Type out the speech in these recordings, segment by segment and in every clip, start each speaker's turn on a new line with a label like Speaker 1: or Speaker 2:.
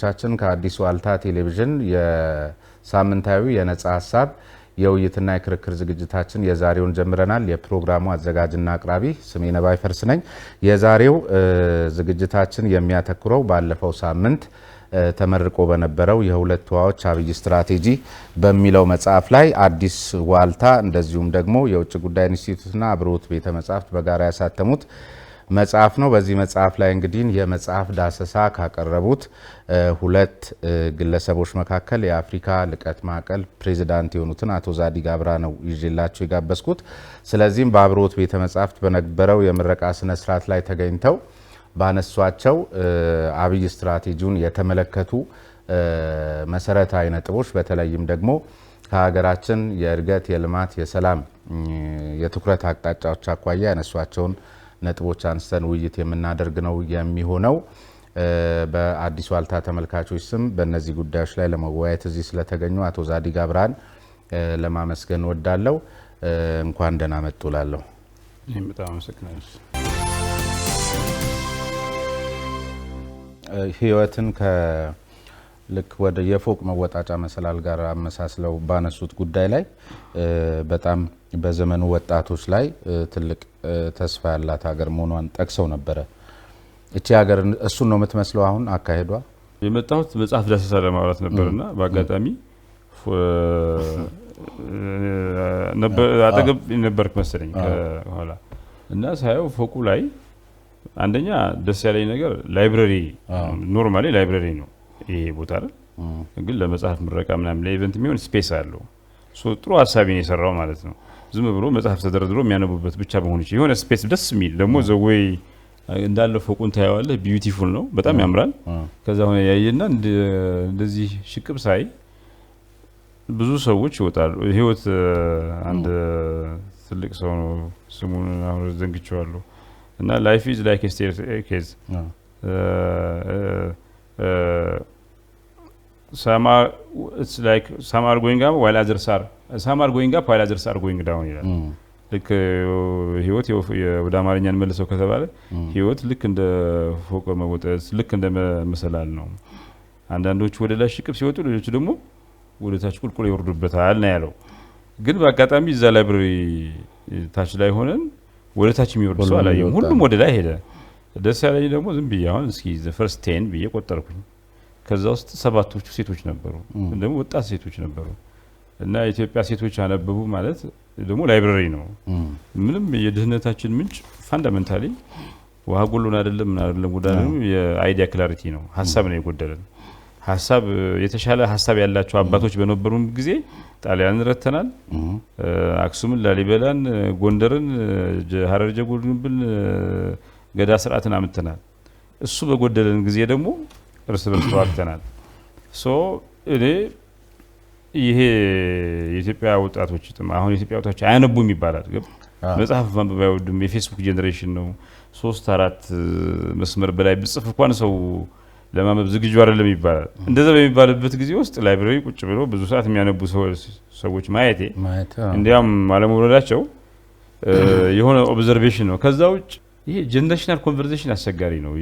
Speaker 1: ቻችን ከአዲስ ዋልታ ቴሌቪዥን የሳምንታዊ የነጻ ሀሳብ የውይይትና የክርክር ዝግጅታችን የዛሬውን ጀምረናል። የፕሮግራሙ አዘጋጅና አቅራቢ ስሜነ ባይፈርስ ነኝ። የዛሬው ዝግጅታችን የሚያተኩረው ባለፈው ሳምንት ተመርቆ በነበረው የሁለት ውሃዎች አብይ ስትራቴጂ በሚለው መጽሐፍ ላይ አዲስ ዋልታ እንደዚሁም ደግሞ የውጭ ጉዳይ ኢንስቲትዩትና አብሮት ቤተ መጻሕፍት በጋራ ያሳተሙት መጽሐፍ ነው። በዚህ መጽሐፍ ላይ እንግዲህ የመጽሐፍ ዳሰሳ ካቀረቡት ሁለት ግለሰቦች መካከል የአፍሪካ ልቀት ማዕከል ፕሬዚዳንት የሆኑትን አቶ ዛዲግ አብራ ነው ይዤላቸው የጋበዝኩት። ስለዚህም በአብሮት ቤተ መጻሕፍት በነበረው የምረቃ ስነ ስርዓት ላይ ተገኝተው ባነሷቸው አብይ ስትራቴጂውን የተመለከቱ መሰረታዊ ነጥቦች በተለይም ደግሞ ከሀገራችን የእድገት፣ የልማት፣ የሰላም የትኩረት አቅጣጫዎች አኳያ ያነሷቸውን ነጥቦች አንስተን ውይይት የምናደርግ ነው የሚሆነው። በአዲስ ዋልታ ተመልካቾች ስም በእነዚህ ጉዳዮች ላይ ለመወያየት እዚህ ስለተገኙ አቶ ዛዲግ አብራን ለማመስገን ወዳለው እንኳን ደህና መጡ ላለሁ።
Speaker 2: እኔም በጣም አመሰግናለሁ።
Speaker 1: ህይወትን ልክ ወደ የፎቅ መወጣጫ መሰላል ጋር አመሳስለው ባነሱት ጉዳይ ላይ በጣም በዘመኑ ወጣቶች ላይ ትልቅ ተስፋ ያላት ሀገር መሆኗን ጠቅሰው ነበረ። እቺ ሀገር እሱን ነው የምትመስለው? አሁን አካሄዷ
Speaker 2: የመጣሁት መጽሐፍ ዳሰሳ ለማውራት ነበርና በአጋጣሚ አጠገብ ነበርክ መሰለኝ ከኋላ እና ሳየው ፎቁ ላይ አንደኛ ደስ ያለኝ ነገር ላይብረሪ ኖርማሊ ላይብረሪ ነው ይሄ ቦታ አይደል? ግን ለመጽሐፍ ምረቃ ምናምን ለኢቨንት የሚሆን ስፔስ አለው። ጥሩ ሀሳቢ ነው የሰራው ማለት ነው። ዝም ብሎ መጽሐፍ ተደርድሮ የሚያነቡበት ብቻ መሆን ይችላል። የሆነ ስፔስ ደስ የሚል ደግሞ ዘወይ እንዳለ ፎቁን ታያዋለህ። ቢዩቲፉል ነው፣ በጣም ያምራል። ከዛ ሆነ ያየና እንደዚህ ሽቅብ ሳይ ብዙ ሰዎች ይወጣሉ። ህይወት አንድ ትልቅ ሰው ነው፣ ስሙን አሁን ዘንግቼዋለሁ። እና ላይፍ ኢዝ ላይክ ኤ ስቴርኬዝ some are going up while others are going down ይላል። ልክ ህይወት ወደ አማርኛን መልሰው ከተባለ ህይወት ልክ እንደ ፎቅ መወጣት ልክ እንደ መሰላል ነው። አንዳንዶቹ ወደ ላይ ሽቅብ ሲወጡ፣ ሌሎቹ ደግሞ ወደ ታች ቁልቁል ይወርዱበታል ነው ያለው። ግን በአጋጣሚ እዛ ላይብረሪ ታች ላይ ሆነን ወደ ታች የሚወርድ ሰው አላየሁም። ሁሉም ወደ ላይ ሄደ። ደስ ያለኝ ደግሞ ዝም ብዬ አሁን እስኪ ዘ ፈርስት 10 ብዬ ቆጠርኩኝ። ከዛ ውስጥ 7ቶቹ ሴቶች ነበሩ፣ ደግሞ ወጣት ሴቶች ነበሩ። እና የኢትዮጵያ ሴቶች አነበቡ ማለት ደግሞ ላይብረሪ ነው። ምንም የድህነታችን ምንጭ ፋንዳሜንታሊ ውሃ ጎሎን አይደለም ምን አይደለም፣ ጉዳዩ የአይዲያ ክላሪቲ ነው። ሀሳብ ነው የጎደለን። ሀሳብ የተሻለ ሀሳብ ያላቸው አባቶች በነበሩም ጊዜ ጣሊያንን ረተናል፣ አክሱምን፣ ላሊበላን፣ ጎንደርን፣ ሀረር ጀጎልን፣ ገዳ ስርዓትን አምጥተናል። እሱ በጎደለን ጊዜ ደግሞ እርስ በርስ ተዋግተናል። እኔ ይሄ የኢትዮጵያ ወጣቶች አሁን የኢትዮጵያ ወጣቶች አያነቡም ይባላል። መጽሐፍ ማንበብ አይወዱም። የፌስቡክ ጄኔሬሽን ነው። 3-4 መስመር በላይ ብጽፍ እንኳን ሰው ለማንበብ ዝግጁ አይደለም ይባላል። እንደዛ በሚባልበት ጊዜ ውስጥ ላይብረሪ ቁጭ ብሎ ብዙ ሰዓት የሚያነቡ ሰዎች ማየቴ እንዲያም አለመውለዳቸው የሆነ ኦብዘርቬሽን ነው። ከዛ ውጭ ይሄ ጀነሬሽናል ኮንቨርሴሽን አስቸጋሪ ነው።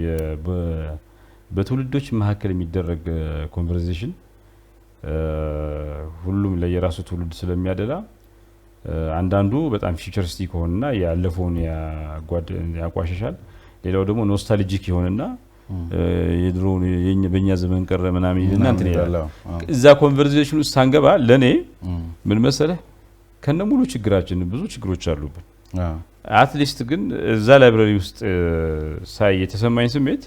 Speaker 2: በትውልዶች መካከል የሚደረግ ኮንቨርሴሽን ሁሉም ለየራሱ ትውልድ ስለሚያደላ አንዳንዱ በጣም ፊውቸሪስቲክ ሆነና ያለፈውን ያቋሸሻል። ሌላው ደግሞ ኖስታልጂክ ይሆንና የድሮውን በእኛ ዘመን ቀረ ምናምን ይልና እንትን ይላል። እዛ ኮንቨርሴሽን ውስጥ ሳንገባ ለኔ ምን መሰለህ ከነሙሉ ችግራችን ብዙ ችግሮች አሉብን። አትሊስት ግን እዛ ላይብረሪ ውስጥ ሳይ የተሰማኝ ስሜት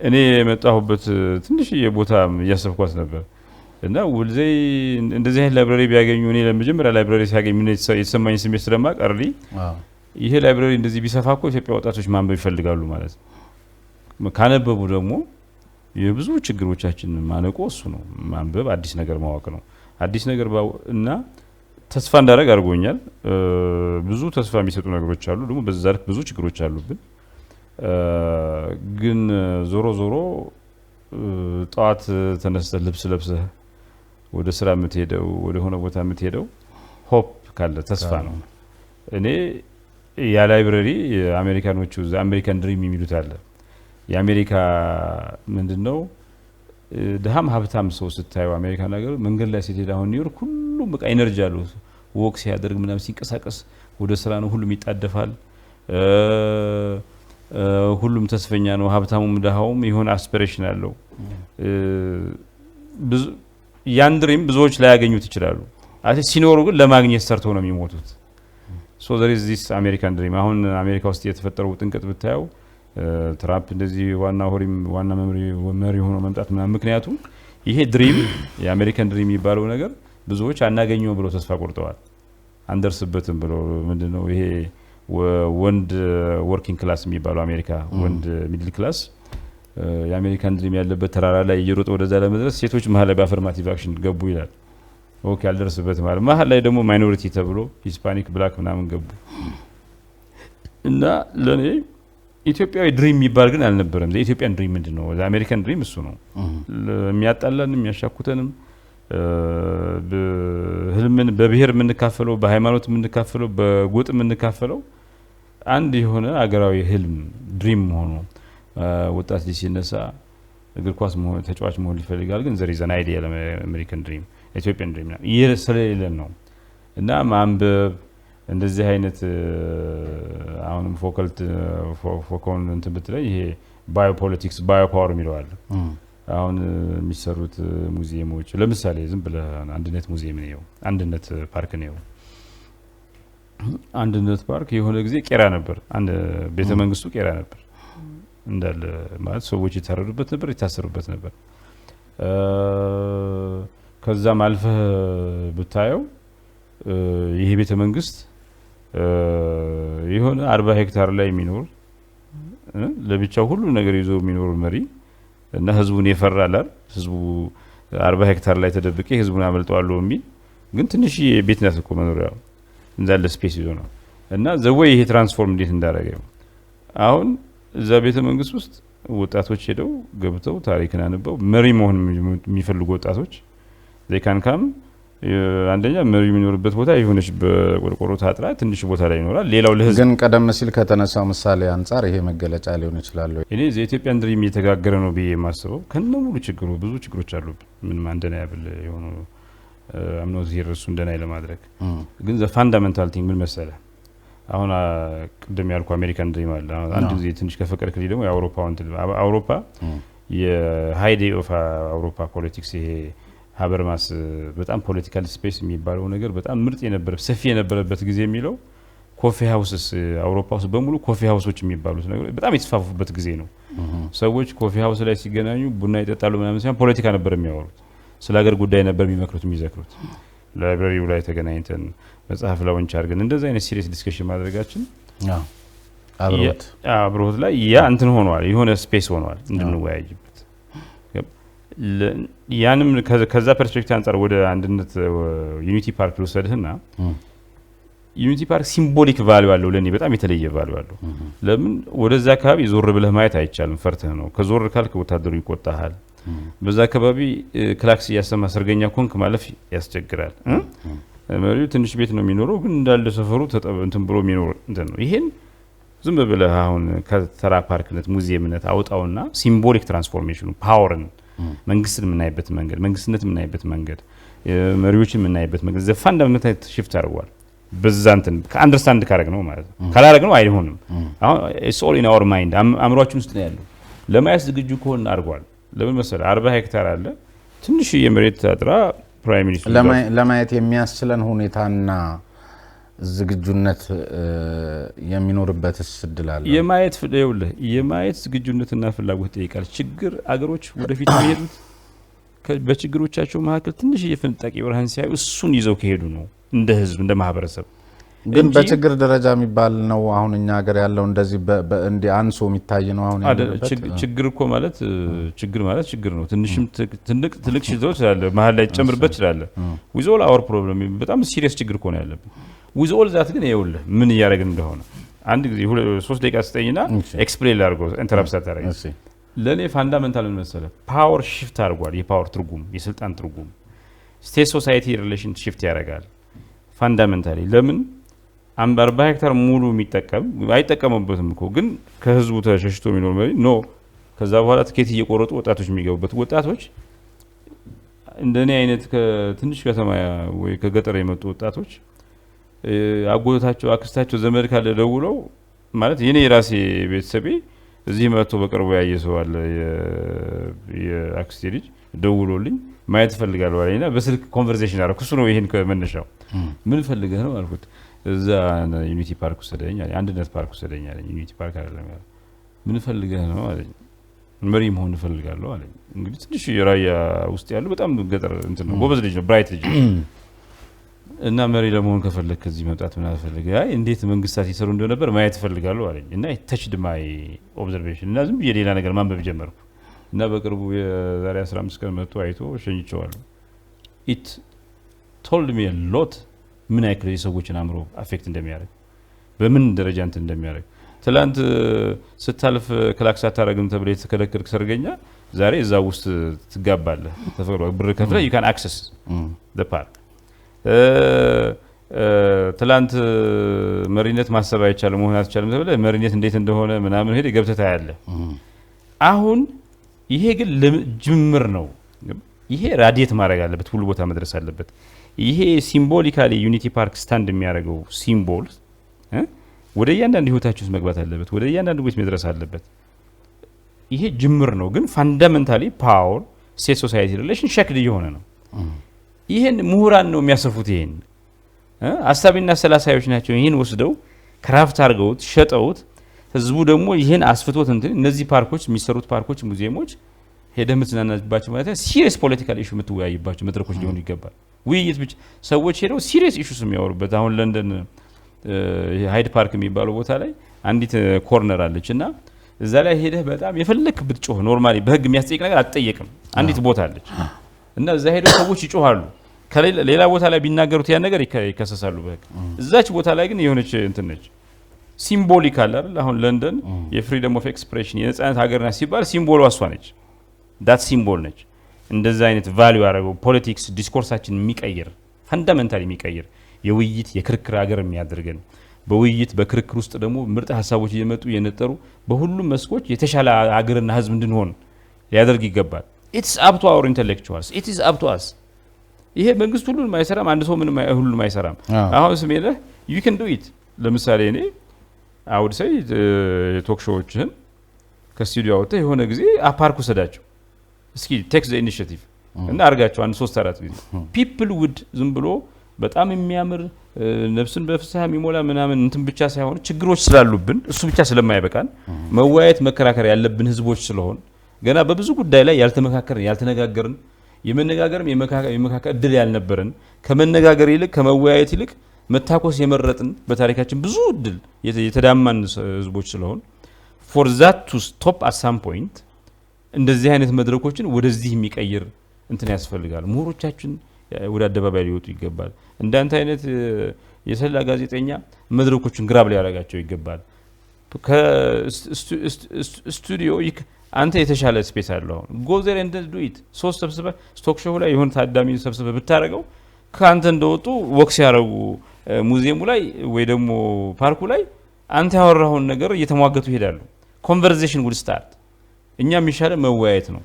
Speaker 2: እኔ የመጣሁበት ትንሽ የቦታ እያሰብኳት ነበር እና ወልዘይ እንደዚህ አይነት ላይብረሪ ቢያገኙ እኔ ለመጀመሪያ ላይብረሪ ሲያገኙ ምን የተሰማኝ ስሜት ስለማቀርሊ ይሄ ላይብረሪ እንደዚህ ቢሰፋ እኮ ኢትዮጵያ ወጣቶች ማንበብ ይፈልጋሉ ማለት ነው። ካነበቡ ደግሞ የብዙ ችግሮቻችን ማነቆ እሱ ነው። ማንበብ አዲስ ነገር ማወቅ ነው። አዲስ ነገር እና ተስፋ እንዳደረግ አድርጎኛል። ብዙ ተስፋ የሚሰጡ ነገሮች አሉ፣ ደግሞ በዛ ልክ ብዙ ችግሮች አሉብን። ግን ዞሮ ዞሮ ጠዋት ተነስተህ ልብስ ለብሰህ ወደ ስራ የምትሄደው ወደ ሆነ ቦታ የምትሄደው ሆፕ ካለ ተስፋ ነው። እኔ ያ ላይብረሪ የአሜሪካኖቹ አሜሪካን ድሪም የሚሉት አለ። የአሜሪካ ምንድነው ድሃም ሀብታም ሰው ስታየው አሜሪካ ነገር መንገድ ላይ ሲሄድ አሁን ኒውዮርክ ሁሉም በቃ ኤነርጂ አለው ወክ ሲያደርግ ምናምን ሲንቀሳቀስ ወደ ስራ ነው ሁሉም ይጣደፋል ሁሉም ተስፈኛ ነው ሀብታሙም ድሃውም የሆነ አስፒሬሽን አለው ብዙ ያን ድሪም ብዙዎች ላይ ያገኙት ይችላሉ ሲኖሩ ግን ለማግኘት ሰርተው ነው የሚሞቱት so there is this American dream አሁን አሜሪካ ውስጥ የተፈጠረው ጥንቅጥ ብታየው ትራምፕ እንደዚህ ዋና መሪ ሆኖ መምጣት ምናምን ምክንያቱም ይሄ ድሪም የአሜሪካን ድሪም የሚባለው ነገር ብዙዎች አናገኘው ብሎ ተስፋ ቆርጠዋል አንደርስበትም ብሎ ምንድነው ይሄ ወንድ ወርኪንግ ክላስ የሚባለው አሜሪካ ወንድ ሚድል ክላስ የአሜሪካን ድሪም ያለበት ተራራ ላይ እየሮጠ ወደዛ ለመድረስ ሴቶች መሀል ላይ በአፈርማቲቭ አክሽን ገቡ ይላል ኦኬ አልደርስበትም ማለት መሀል ላይ ደግሞ ማይኖሪቲ ተብሎ ሂስፓኒክ ብላክ ምናምን ገቡ እና ለኔ ኢትዮጵያዊ ድሪም የሚባል ግን አልነበረም የኢትዮጵያን ድሪም ምንድነው የአሜሪካን ድሪም እሱ ነው የሚያጣላንም የሚያሻኩተንም በህልምን በብሔር የምንካፈለው በሃይማኖት የምንካፈለው በጎጥ የምንካፈለው አንድ የሆነ አገራዊ ህልም ድሪም ሆኖ ወጣት ልጅ ሲነሳ እግር ኳስ ተጫዋች መሆን ይፈልጋል ግን ዘር ኢዝ አን አይዲያ ለአሜሪካን ድሪም ኢትዮጵያን ድሪም ነው ስለሌለን ነው እና ማንበብ እንደዚህ አይነት አሁንም ፎከውን እንትን ብትለይ ይሄ ባዮፖለቲክስ ባዮፓወር የሚለዋል አሁን የሚሰሩት ሙዚየሞች ለምሳሌ ዝም ብለ አንድነት ሙዚየም ነው አንድነት ፓርክ ነው አንድነት ፓርክ የሆነ ጊዜ ቄራ ነበር አንድ ቤተ መንግስቱ ቄራ ነበር እንዳለ ማለት ሰዎች ይታረዱበት ነበር ይታሰሩበት ነበር ከዛም አልፈ ብታየው ይሄ ቤተ መንግስት የሆነ 40 ሄክታር ላይ የሚኖር ለብቻው ሁሉ ነገር ይዞ የሚኖር መሪ እና ህዝቡን ይፈራል ህዝቡ 40 ሄክታር ላይ ተደብቄ ህዝቡን አመልጠዋለሁ የሚል ግን ትንሽ ቤት ናት እኮ መኖሪያው እንዳለ ስፔስ ይዞ ነው እና ዘወይ ይሄ ትራንስፎርም እንዴት እንዳደረገው አሁን እዛ ቤተ መንግስት ውስጥ ወጣቶች ሄደው ገብተው ታሪክን አንበው መሪ መሆን የሚፈልጉ ወጣቶች they can come አንደኛ መሪ የሚኖርበት ቦታ የሆነች በቆርቆሮ ታጥራ ትንሽ ቦታ ላይ ይኖራል ሌላው ለህዝብ ግን
Speaker 1: ቀደም ሲል ከተነሳው ምሳሌ አንፃር ይሄ መገለጫ ሊሆን ይችላል
Speaker 2: እኔ የኢትዮጵያን ድሪም እየተጋገረ ነው ብዬ ማስበው ከነሙሉ ችግሩ ብዙ ችግሮች አሉ ምን ማንደና ያብል የሆኑ አምኖት ይረሱ እንደናይ ለማድረግ ግን ዘ ፋንዳሜንታል ቲንግ ምን መሰለ አሁን ቅድም ያልኩ አሜሪካን ድሪም አለ አንድ ጊዜ ትንሽ ከፈቀድክልኝ ደግሞ የአውሮፓ የሃይዴ ኦፍ አውሮፓ ፖለቲክስ ይሄ ሀበርማስ በጣም ፖለቲካል ስፔስ የሚባለው ነገር በጣም ምርጥ የነበረ ሰፊ የነበረበት ጊዜ የሚለው ኮፊ ሃውስስ አውሮፓ ውስጥ በሙሉ ኮፊ ሃውሶች የሚባሉት ነገር በጣም የተስፋፉበት ጊዜ ነው ሰዎች ኮፊ ሃውስ ላይ ሲገናኙ ቡና ይጠጣሉ ምናምን ሲሆን ፖለቲካ ነበር የሚያወሩት ስለ ሀገር ጉዳይ ነበር የሚመክሩት የሚዘክሩት ላይብራሪው ላይ ተገናኝተን መጽሐፍ ላውንች አድርገን እንደዛ አይነት ሲሪየስ ዲስከሽን ማድረጋችን አብሮት ላይ ያ እንትን ሆኗል የሆነ ስፔስ ሆኗል እንድንወያይበት ያንም ከዛ ፐርስፔክቲቭ አንፃር ወደ አንድነት ዩኒቲ ፓርክ ልወሰድህና ዩኒቲ ፓርክ ሲምቦሊክ ቫልዩ አለው ለኔ በጣም የተለየ ቫልዩ አለው ለምን ወደዛ አካባቢ ዞር ብለህ ማየት አይቻልም ፈርተህ ነው ከዞር ካልክ ወታደሩ ይቆጣሃል በዛ አካባቢ ክላክስ ያሰማ ሰርገኛ ኮንክ ማለፍ ያስቸግራል መሪው ትንሽ ቤት ነው የሚኖረው ግን እንዳለ ሰፈሩ እንትን ብሎ የሚኖር እንትን ነው ይሄን ዝም ብለህ አሁን ከተራ ፓርክነት ሙዚየምነት አውጣውና ሲምቦሊክ ትራንስፎርሜሽኑ ፓወርን መንግስትን የምናይበት መንገድ መንግስትነት የምናይበት መንገድ መሪዎችን የምናይበት መንገድ ዘ ፋንዳሜንታል ሽፍት አድርጓል በዛ እንትን ከአንደርስታንድ ካረግ ነው ማለት ነው ካላረግ ነው አይሆንም አሁን ኢትስ ኦል ኢን አወር ማይንድ አምሮአችን ውስጥ ነው ያለው ለማየት ዝግጁ ከሆነ አድርጓል ለምን መሰለህ 40 ሄክታር አለ ትንሽ የመሬት አጥራ ፕራይም ሚኒስተር
Speaker 1: ለማየት የሚያስችለን ሁኔታና ዝግጁነት የሚኖርበት እድል አለ የማየት ዝግጁነትና ፍላጎት ይጠይቃል ችግር አገሮች ወደፊት የሚሄዱት በችግሮቻቸው መካከል ትንሽ የፍንጣቂ ብርሃን ሲያዩ እሱን ይዘው ከሄዱ ነው እንደ ህዝብ እንደ ማህበረሰብ ግን በችግር ደረጃ የሚባል ነው አሁን እኛ ሀገር ያለው እንደዚህ እንደ አንሶ የሚታይ ነው አሁን
Speaker 2: ችግር እኮ ማለት ችግር ነው ትንሽም ትልቅ ሽቶች አለ መሀል ላይ ጨምርበት ይችላል with all our problem በጣም ሲሪየስ ችግር እኮ ነው ያለበት with all that ግን ይኸውልህ ምን እያደረግን እንደሆነ አንድ ጊዜ 3 ደቂቃ ስጠኝና ኤክስፕሌን ላድርገው ኢንተራፕት አታረግ ለኔ ፋንዳሜንታል ምን መሰለ ፓወር ሽፍት አድርጓል የፓወር ትርጉም የስልጣን ትርጉም ስቴት ሶሳይቲ ሪሌሽን ሽፍት ያደርጋል ፋንዳሜንታሊ ለምን 40 ሄክታር ሙሉ የሚጠቀም አይጠቀምበትም እኮ ግን ከህዝቡ ተሸሽቶ የሚኖር መሪ ኖ ከዛ በኋላ ትኬት እየቆረጡ ወጣቶች የሚገቡበት ወጣቶች እንደኔ አይነት ከትንሽ ከተማ ወይ ከገጠር የመጡ ወጣቶች አጎታቸው አክስታቸው ዘመድ ካለ ደውለው ማለት የኔ የራሴ ቤተሰቤ እዚህ መጥቶ በቅርቡ ያየ ሰው አለ የአክስቴ ልጅ ደውሎልኝ ማየት ፈልጋለሁ አለኝና በስልክ ኮንቨርሴሽን አደረኩ። እሱ ነው ይሄን ከመነሻው ምን ፈልገህ ነው አልኩት። እዛ ዩኒቲ ፓርክ ወሰደኝ አለኝ። አንድነት ፓርክ ወሰደኝ አለኝ። ዩኒቲ ፓርክ አይደለም ያለው። ምን ፈልገህ ነው አለኝ። መሪ መሆን ፈልጋለሁ አለኝ። እንግዲህ ትንሽ የራያ ውስጥ ያለው በጣም ገጠር እንትን ነው፣ ጎበዝ ልጅ ነው፣ ብራይት ልጅ ነው። እና መሪ ለመሆን ከፈለክ ከዚህ መምጣት ምን አልፈልግ አይ እንዴት መንግስታት ይሰሩ እንደነበር ማየት ፈልጋለሁ አለኝ። እና ተችድ ማይ ኦብዘርቬሽን እና ዝም ብዬ ሌላ ነገር ማንበብ ጀመርኩ። እና በቅርቡ የዛሬ 15 ቀን መጥቶ አይቶ ሸኝቼዋለሁ። ኢት ቶልድ ሚ አ ሎት ምን ያክል የሰዎችን አእምሮ አፌክት እንደሚያደርግ በምን ደረጃ እንትን እንደሚያደርግ። ትላንት ስታልፍ ክላክስ አታረግም ተብለ የተከለከልክ ሰርገኛ ዛሬ እዛ ውስጥ ትጋባለህ። ተፈቅዶ ብር ከፍለህ you can access the park። ትላንት መሪነት ማሰብ አይቻልም መሆን አትቻልም ተብለ መሪነት እንዴት እንደሆነ ምናምን ሄደ ገብተህ ታያለህ። አሁን ይሄ ግን ጅምር ነው። ይሄ ራዲየት ማድረግ አለበት፣ ሁሉ ቦታ መድረስ አለበት። ይሄ ሲምቦሊካሊ ዩኒቲ ፓርክ ስታንድ የሚያደርገው ሲምቦል ወደ እያንዳንዱ ህይወታችን ውስጥ መግባት አለበት፣ ወደ እያንዳንዱ ቤት መድረስ አለበት። ይሄ ጅምር ነው፣ ግን ፋንዳሜንታሊ ፓወር ስቴት ሶሳይቲ ሪሌሽን ሸክል እየሆነ ነው። ይሄን ምሁራን ነው የሚያሰፉት። ይሄን አሳቢና ሰላሳዮች ናቸው ይሄን ወስደው ክራፍት አድርገውት ሸጠውት፣ ህዝቡ ደግሞ ይሄን አስፍቶት እንትን እነዚህ ፓርኮች የሚሰሩት ፓርኮች፣ ሙዚየሞች ሄደህ የምትዝናናባቸው ማለት ነው። ሲሪየስ ፖለቲካል ኢሹ የምትወያይባቸው መድረኮች ሊሆኑ ይገባል። ውይይት ብቻ ሰዎች ሄደው ሲሪየስ ኢሹስ የሚያወሩበት። አሁን ለንደን ሃይድ ፓርክ የሚባለው ቦታ ላይ አንዲት ኮርነር አለች እና እዛ ላይ ሄደህ በጣም የፈለክ ብትጮህ ኖርማሊ በህግ የሚያስጠይቅ ነገር አትጠየቅም። አንዲት ቦታ አለች እና እዛ ሄደው ሰዎች ይጮሃሉ። ከሌላ ቦታ ላይ ቢናገሩት ያን ነገር ይከሰሳሉ በህግ። እዛች ቦታ ላይ ግን የሆነች እንትን ነች፣ ሲምቦሊክ አለ አይደል? አሁን ለንደን የፍሪደም ኦፍ ኤክስፕሬሽን የነጻነት ሀገር ናት ሲባል ሲምቦሏ እሷ ነች። ዳት ሲምቦል ነች። እንደዛ አይነት ቫልዩ ያደረገው ፖለቲክስ ዲስኮርሳችን የሚቀይር ፈንዳሜንታሊ የሚቀይር የውይይት የክርክር ሀገር የሚያደርገን በውይይት በክርክር ውስጥ ደግሞ ምርጥ ሀሳቦች እየመጡ እየነጠሩ በሁሉም መስኮች የተሻለ ሀገርና ህዝብ እንድንሆን ሊያደርግ ይገባል። ኢትስ አፕ ቱ አወር ኢንተሌክቹዋልስ ኢትስ አፕ ቱ አስ። ይሄ መንግስት ሁሉንም አይሰራም፣ አንድ ሰው ምንም ሁሉንም አይሰራም። አሁን ስሜለህ ዩ ካን ዱ ኢት። ለምሳሌ እኔ አውድ ሰይ የቶክ ሾዎችህን ከስቱዲዮ አወጣ የሆነ ጊዜ ፓርክ ወሰዳቸው እስኪ ቴክ ዘ ኢኒሺየቲቭ እና አርጋቸው አንድ 3-4 ጊዜ ፒፕል ውድ ዝም ብሎ በጣም የሚያምር ነፍስን በፍስሃ የሚሞላ ምናምን እንትን ብቻ ሳይሆን ችግሮች ስላሉብን እሱ ብቻ ስለማይበቃን መወያየት መከራከር ያለብን ህዝቦች ስለሆን ገና በብዙ ጉዳይ ላይ ያልተመካከርን ያልተነጋገርን የመነጋገርም የመካከር እድል ያልነበረን ከመነጋገር ይልቅ ከመወያየት ይልቅ መታኮስ የመረጥን በታሪካችን ብዙ እድል የተዳማን ህዝቦች ስለሆን for that to stop at some point እንደዚህ አይነት መድረኮችን ወደዚህ የሚቀይር እንትን ያስፈልጋል። ምሁሮቻችን ወደ አደባባይ ሊወጡ ይገባል። እንዳንተ አይነት የሰላ ጋዜጠኛ መድረኮችን ግራብ ሊያረጋቸው ይገባል። ከስቱዲዮ አንተ የተሻለ ስፔስ አለው go there and do it። ሶስት ሰብስበህ ስቶክ ሾው ላይ የሆነ ታዳሚ ሰብስበህ ብታረገው ካንተ እንደወጡ ወክስ ያረጉ ሙዚየሙ ላይ ወይ ደግሞ ፓርኩ ላይ አንተ ያወራውን ነገር እየተሟገቱ ይሄዳሉ። ኮንቨርሴሽን will start። እኛ የሚሻለ መወያየት ነው።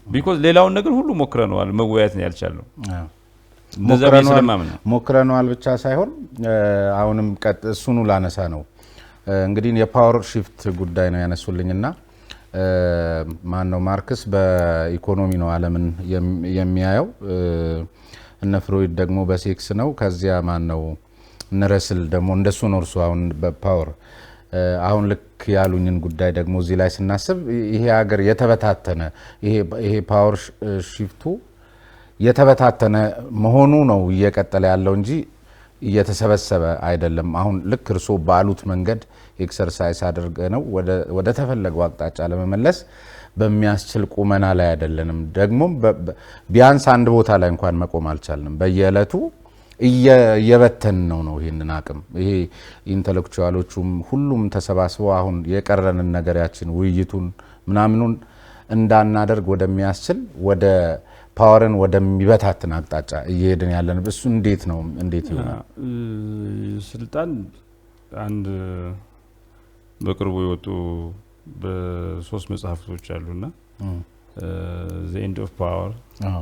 Speaker 2: ቢኮዝ ሌላውን ነገር ሁሉ ሞክረነዋል፣ መወያየት ነው ያልቻለው።
Speaker 1: ሞክረነዋል ብቻ ሳይሆን አሁንም እሱኑ ላነሳ ነው። እንግዲህ የፓወር ሺፍት ጉዳይ ነው ያነሱልኝና ማን ነው ማርክስ በኢኮኖሚ ነው ዓለምን የሚያየው፣ እነ ፍሮይድ ደግሞ በሴክስ ነው። ከዚያ ማን ነው እነ ረስል ደግሞ እንደሱ ነው እርሱ አሁን በፓወር። አሁን ልክ ያሉኝን ጉዳይ ደግሞ እዚህ ላይ ስናስብ ይሄ ሀገር የተበታተነ ይሄ ፓወር ሺፍቱ የተበታተነ መሆኑ ነው እየቀጠለ ያለው እንጂ እየተሰበሰበ አይደለም። አሁን ልክ እርሶ ባሉት መንገድ ኤክሰርሳይዝ አድርገ ነው ወደ ተፈለገው አቅጣጫ ለመመለስ በሚያስችል ቁመና ላይ አይደለንም። ደግሞ ቢያንስ አንድ ቦታ ላይ እንኳን መቆም አልቻልንም። በየዕለቱ እየበተን ነው ይሄንን አቅም። ይሄ ኢንተሌክቹዋሎቹም ሁሉም ተሰባስበው አሁን የቀረንን ነገር ያችን ውይይቱን ምናምኑን እንዳናደርግ ወደሚያስችል ወደ ፓወርን ወደሚበታትን አቅጣጫ እየሄድን ያለን እሱ እንዴት ይሆናል?
Speaker 2: ስልጣን አንድ በቅርቡ የወጡ በሶስት መጽሐፍቶች አሉና the end of power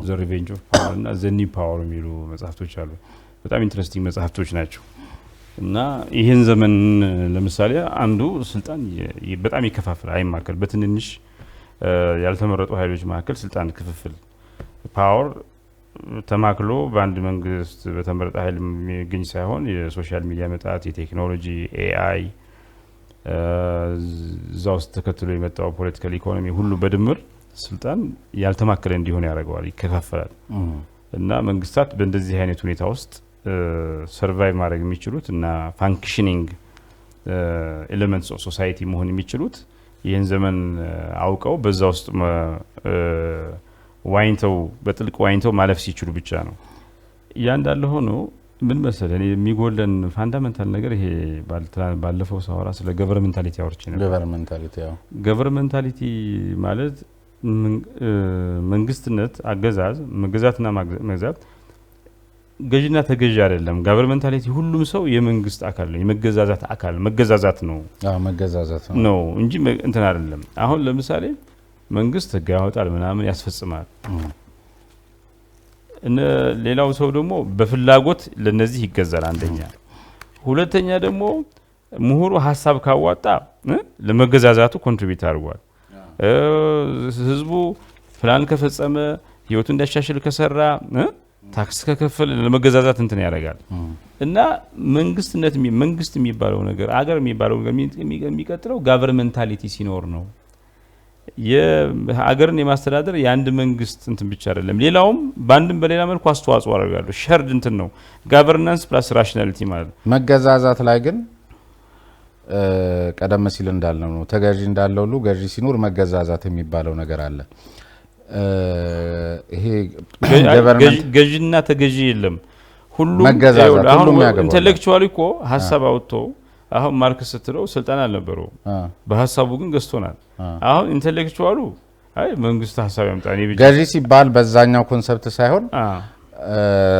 Speaker 2: the revenge of power እና the new power የሚሉ መጽሐፍቶች አሉ። በጣም ኢንትረስቲንግ መጽሐፍቶች ናቸው። እና ይሄን ዘመን ለምሳሌ አንዱ ስልጣን በጣም ይከፋፍል አይማከል በትንንሽ ያልተመረጡ ኃይሎች መካከል ስልጣን ክፍፍል ፓወር ተማክሎ በአንድ መንግስት በተመረጠ ኃይል የሚገኝ ሳይሆን የሶሻል ሚዲያ መጣት የቴክኖሎጂ ኤአይ እዛው ተከትሎ የመጣው ፖለቲካል ኢኮኖሚ ሁሉ በድምር ስልጣን ያልተማከለ እንዲሆን ያደርገዋል ይከፋፈላል። እና መንግስታት በእንደዚህ አይነት ሁኔታ ውስጥ ሰርቫይቭ ማድረግ የሚችሉት እና ፋንክሽኒንግ ኤሌመንትስ ኦፍ ሶሳይቲ መሆን የሚችሉት ይህን ዘመን አውቀው በዛ ውስጥ ዋይንተው በጥልቅ ዋይንተው ማለፍ ሲችሉ ብቻ ነው። ያ እንዳለ ሆኖ ምን መሰለህ እኔ የሚጎለን ፋንዳሜንታል ነገር ይሄ ባለፈው ሳወራ ስለ ገቨርንመንታሊቲ አውርቼ ነበር። ገቨርንመንታሊቲ ማለት መንግስትነት አገዛዝ መገዛትና መግዛት ገዥና ተገዥ አይደለም። ገቨርንመንታሊቲ ሁሉም ሰው የመንግስት አካል ነው የመገዛዛት አካል መገዛዛት ነው
Speaker 1: መገዛዛት
Speaker 2: ነው እንጂ እንትን አይደለም። አሁን ለምሳሌ መንግስት ህግ ያወጣል ምናምን ያስፈጽማል። ሌላው ሰው ደግሞ በፍላጎት ለነዚህ ይገዛል አንደኛ። ሁለተኛ ደግሞ ምሁሩ ሐሳብ ካዋጣ ለመገዛዛቱ ኮንትሪቢዩት አድርጓል። ህዝቡ ፕላን ከፈጸመ ህይወቱ እንዳሻሽል ከሰራ ታክስ ከከፈለ ለመገዛዛት እንትን ያደርጋል። እና መንግስት የሚባለው ነገር አገር የሚባለው ነገር የሚቀጥለው ገቨርንመንታሊቲ ሲኖር ነው። የሀገርን የማስተዳደር የአንድ መንግስት እንትን ብቻ አይደለም ሌላውም በአንድም በሌላ መልኩ አስተዋጽኦ ያደርጋሉ። ሸርድ እንትን ነው ጋቨርናንስ ፕላስ ራሽናሊቲ ማለት መገዛዛት ላይ ግን ቀደም ሲል እንዳልነው ነው ተገዢ እንዳለው ሁሉ ገዢ ሲኖር መገዛዛት የሚባለው ነገር አለ። ይሄ ገዢና ተገዢ የለም ሁሉም ኢንተሌክቹዋሊ እኮ ሐሳብ አውጥቶ አሁን ማርክስ ስትለው ስልጣን አልነበረው በሐሳቡ ግን ገዝቶናል። አሁን ኢንተሌክቹዋሉ አይ መንግስት ሐሳብ ያምጣኔ ብቻ ገዢ ሲባል በዛኛው ኮንሰፕት ሳይሆን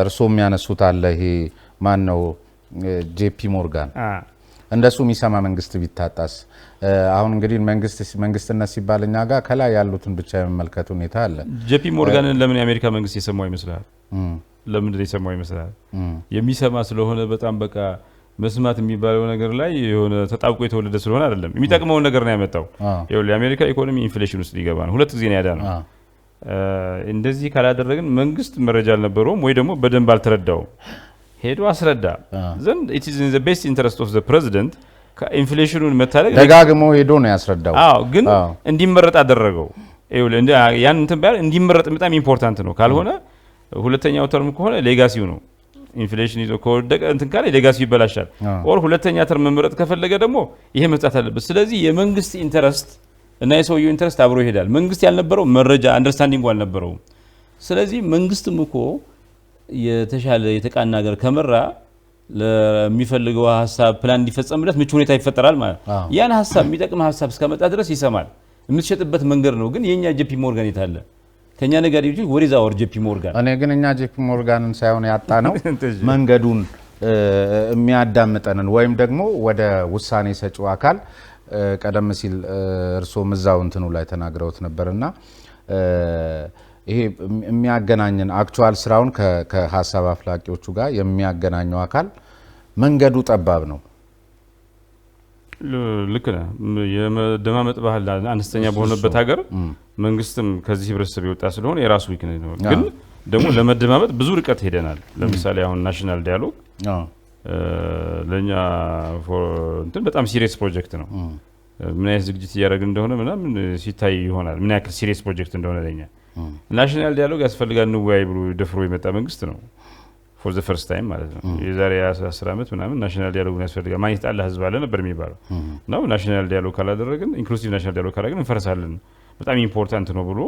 Speaker 2: እርሶም የሚያነሱት አለ። ይሄ ማን ነው ጄፒ ሞርጋን እንደሱ የሚሰማ መንግስት ቢታጣስ? አሁን እንግዲህ መንግስትነት ሲባል እኛ ጋር ከላይ ያሉትን ብቻ የመመልከት ሁኔታ አለ። ጄፒ ሞርጋንን ለምን የአሜሪካ መንግስት የሰማው ይመስላል? ለምን የሰማው ይመስላል? የሚሰማ ስለሆነ በጣም በቃ መስማት የሚባለው ነገር ላይ የሆነ ተጣብቆ የተወለደ ስለሆነ አይደለም። የሚጠቅመውን ነገር ነው ያመጣው። ይኸውልህ የአሜሪካ ኢኮኖሚ ኢንፍሌሽን ውስጥ ሊገባ ነው። 2 ጊዜ ነው ያዳነው። እንደዚህ ካላደረግን መንግስት መረጃ አልነበረውም ወይ ደግሞ በደንብ አልተረዳውም። ሄዶ አስረዳ ዘንድ it is in the best interest of the president ከኢንፍሌሽኑን መታደግ ደጋግሞ ሄዶ ነው ያስረዳው። ግን እንዲመረጥ አደረገው። ይኸውልህ ያን እንትን ባል እንዲመረጥ በጣም ኢምፖርታንት ነው። ካልሆነ ሁለተኛው ተርም ከሆነ ሌጋሲው ነው ኢንፍሌሽን ይዞ ከወደቀ እንትን ካለ ሌጋሲው ይበላሻል። ኦር ሁለተኛ ተርም መመረጥ ከፈለገ ደግሞ ይሄ መስጠት አለበት። ስለዚህ የመንግስት ኢንተረስት እና የሰውየው ኢንተረስት አብሮ ይሄዳል። መንግስት ያልነበረው መረጃ አንደርስታንዲንግ አልነበረው። ስለዚህ መንግስትም እኮ የተሻለ የተቃና ነገር ከመራ ለሚፈልገው ሐሳብ ፕላን እንዲፈጸምለት ምቹ ሁኔታ ይፈጠራል ማለት ያን ሐሳብ የሚጠቅም ሐሳብ እስከመጣ ድረስ ይሰማል። የምትሸጥበት መንገድ ነው። ግን የኛ ጄፒ ሞርጋን የታለ? ከኛ ነገር ይጂ ወሪዛ ወር ጄፒ ሞርጋን እኔ ግን እኛ ጄፒ ሞርጋንን ሳይሆን ያጣ ነው መንገዱን የሚያዳምጠንን ወይም ደግሞ ወደ ውሳኔ ሰጪው አካል ቀደም ሲል እርሶም እዛው እንትኑ ላይ ተናግረውት ነበርና ይሄ የሚያገናኘን አክቹዋል ስራውን ከሐሳብ አፍላቂዎቹ ጋር የሚያገናኘው አካል መንገዱ ጠባብ ነው። ልክ ነው። የመደማመጥ ባህል አነስተኛ በሆነበት ሀገር መንግስትም ከዚህ ህብረተሰብ የወጣ ስለሆነ የራሱ ዊክነት ነው። ግን ደግሞ ለመደማመጥ ብዙ ርቀት ሄደናል። ለምሳሌ አሁን ናሽናል ዳያሎግ ለኛ እንትን በጣም ሲሪየስ ፕሮጀክት ነው። ምን አይነት ዝግጅት እያደረግን እንደሆነ ምናምን ሲታይ ይሆናል ምን ያክል ሲሪየስ ፕሮጀክት እንደሆነ ለኛ ናሽናል ዳያሎግ ያስፈልጋል ንዋይ ብሎ ደፍሮ የመጣ መንግስት ነው። for the first time ማለት ነው። የዛሬ 10 አመት ምናምን ናሽናል ዳያሎግ ያስፈልጋል ማን ይጣላ ህዝብ አለ ነበር የሚባለው ነው። ናሽናል ዳያሎግ ካላደረግን ኢንክሉሲቭ ናሽናል ዳያሎግ ካላደረግን እንፈርሳለን በጣም ኢምፖርታንት ነው ብሎ